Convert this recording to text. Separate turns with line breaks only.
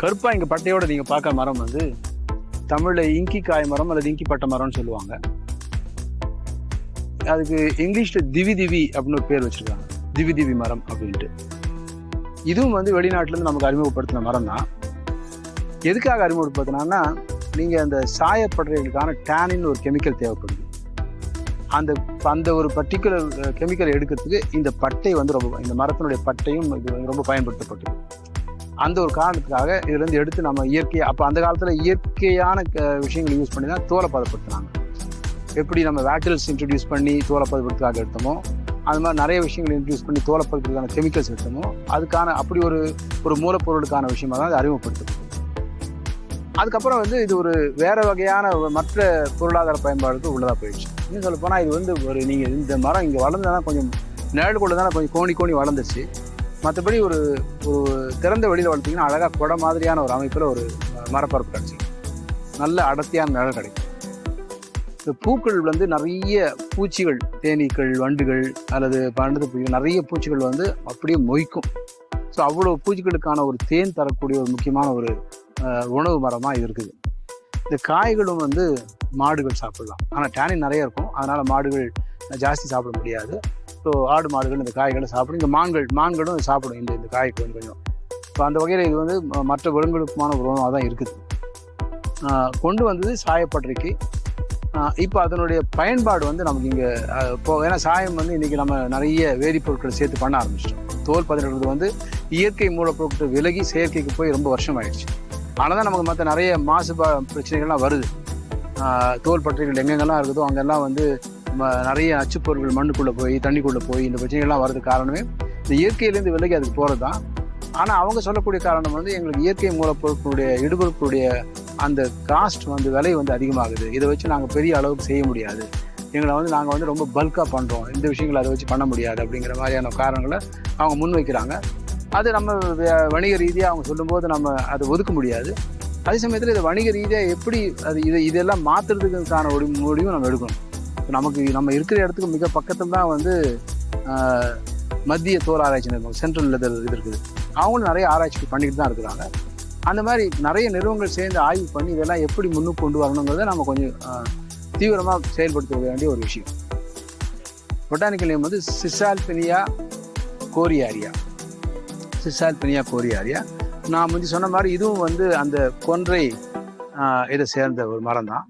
கருப்பாக இங்கே பட்டையோட நீங்கள் பார்க்குற மரம் வந்து தமிழில் இங்கி காய் மரம் அல்லது இங்கி பட்டை மரம்னு சொல்லுவாங்க. அதுக்கு இங்கிலீஷில் திவி திவி அப்படின்னு ஒரு பேர் வச்சுருக்காங்க, திவி திவி மரம் அப்படின்ட்டு. இதுவும் வந்து வெளிநாட்டிலேருந்து நமக்கு அறிமுகப்படுத்தின மரம் தான். எதுக்காக அறிமுகப்படுத்தினான்னா, நீங்கள் அந்த சாயப்பட்டறைகளுக்கான டேனின்னு ஒரு கெமிக்கல் தேவைப்படுது. அந்த ஒரு பர்டிகுலர் கெமிக்கல் எடுக்கிறதுக்கு இந்த பட்டை வந்து ரொம்ப, இந்த மரத்தினுடைய பட்டையும் இது ரொம்ப பயன்படுத்தப்பட்டது. அந்த ஒரு காரணத்துக்காக இதுலேருந்து எடுத்து நம்ம இயற்கையாக, அப்போ அந்த காலத்தில் இயற்கையான விஷயங்களை யூஸ் பண்ணி தான் தோலை பதப்படுத்தினாங்க. எப்படி நம்ம வேட்டில்ஸ் இன்ட்ரடியூஸ் பண்ணி தோலை பதப்படுத்துக்காக எடுத்தோமோ, அது மாதிரி நிறைய விஷயங்களை இன்ட்ரடியூஸ் பண்ணி தோலை பதப்படுத்துக்கான கெமிக்கல்ஸ் எடுத்தோமோ, அதுக்கான அப்படி ஒரு மூலப்பொருளுக்கான விஷயமாக தான் அது அறிமுகப்படுத்தப்பட்டது. அதுக்கப்புறம் வந்து இது ஒரு வேற வகையான மற்ற பொருளாதார பயன்பாடுக்கு உள்ளதாக போயிடுச்சு. இன்னும் சொல்ல போனால் இது வந்து ஒரு, நீங்கள் இந்த மரம் இங்கே வளர்ந்ததுனா கொஞ்சம் நிழல் கொண்டு தானே கொஞ்சம் கோணி வளர்ந்துச்சு. மற்றபடி ஒரு திறந்த வெளியில் வளர்த்திங்கன்னா அழகாக கொடை மாதிரியான ஒரு அமைப்பில் ஒரு மரப்பரப்பு கிடச்சிடும். நல்ல அடர்த்தியான நிழல் கிடைக்கும். இந்த பூக்கள் வந்து நிறைய பூச்சிகள், தேனீக்கள், வண்டுகள் அல்லது பண்டது பூச்சிகள், நிறைய பூச்சிகள் வந்து அப்படியே மொய்க்கும். ஸோ அவ்வளோ பூச்சிகளுக்கான ஒரு தேன் தரக்கூடிய ஒரு முக்கியமான ஒரு உணவு மரமாக இது இருக்குது. இந்த காய்களும் வந்து மாடுகள் சாப்பிடலாம், ஆனால் டேனின் நிறைய இருக்கும், அதனால் மாடுகள் ஜாஸ்தி சாப்பிட முடியாது. ஸோ ஆடு மாடுகள் இந்த காய்களை சாப்பிடும். இந்த மான்களும் சாப்பிடும் இந்த காய் கொஞ்சம். ஸோ அந்த வகையில் இது வந்து மற்ற விலங்குகளுக்குமான ஒரு உணவாக தான் இருக்குது. கொண்டு வந்தது சாயப்பட்டறைக்கு. இப்போ அதனுடைய பயன்பாடு வந்து நமக்கு இங்கே இப்போ, ஏன்னா சாயம் வந்து இன்றைக்கி நம்ம நிறைய வேதிப்பொருட்களை சேர்த்து பண்ண ஆரம்பிச்சிட்டோம். தோல் பதனிடுறது வந்து இயற்கை மூலப்பொருட்கள் விலகி செயற்கைக்கு போய் ரொம்ப வருஷம் ஆயிடுச்சு. ஆனால் தான் நமக்கு மற்ற நிறைய பிரச்சனைகள்லாம் வருது. தோல் பட்டறைகள் எங்கெங்கெல்லாம் இருக்குதோ அங்கெல்லாம் வந்து நிறைய அச்சுப்பொருட்கள் மண்ணுக்குள்ளே போய் தண்ணிக்குள்ளே போய் இந்த பிரச்சனைகள்லாம் வர்றதுக்கு காரணமே இந்த இயற்கையிலேருந்து விலகி அதுக்கு போகிறது தான். ஆனால் அவங்க சொல்லக்கூடிய காரணம் வந்து எங்களுக்கு இயற்கை மூலப்பொருட்களுடைய இடுபொருட்களுடைய அந்த காஸ்ட் வந்து விலை வந்து அதிகமாகுது, இதை வச்சு நாங்கள் பெரிய அளவுக்கு செய்ய முடியாது, எங்களை வந்து நாங்கள் வந்து ரொம்ப பல்காக பண்ணுறோம், இந்த விஷயங்களை அதை வச்சு பண்ண முடியாது அப்படிங்கிற மாதிரியான காரணங்களை அவங்க முன்வைக்கிறாங்க. அது நம்ம வணிக ரீதியாக அவங்க சொல்லும்போது நம்ம அதை ஒதுக்க முடியாது. அதே சமயத்தில் இதை வணிக ரீதியாக எப்படி இதெல்லாம் மாற்றுறதுக்கான ஒரு முடிவும் நம்ம எடுக்கணும். நம்ம இருக்கிற இடத்துக்கு மிக பக்கத்தில் தான் வந்து மத்திய தோல் ஆராய்ச்சி நிறுவனம், சென்ட்ரல் லெதர் இது இருக்குது. அவங்களும் நிறைய ஆராய்ச்சி பண்ணிட்டு தான் இருக்கிறாங்க. அந்த மாதிரி நிறைய நிறுவனங்கள் சேர்ந்து ஆய்வு பண்ணி இதெல்லாம் எப்படி முன்னுக்கு கொண்டு வரணுங்கிறத நம்ம கொஞ்சம் தீவிரமாக செயல்படுத்த வேண்டிய ஒரு விஷயம். பொட்டானிக்கல் நேம் வந்து சிசால்பினியா கோரியாரியா. நான் முந்தி சொன்ன மாதிரி இதுவும் வந்து அந்த கொன்றை இதை சேர்ந்த ஒரு மரம் தான்.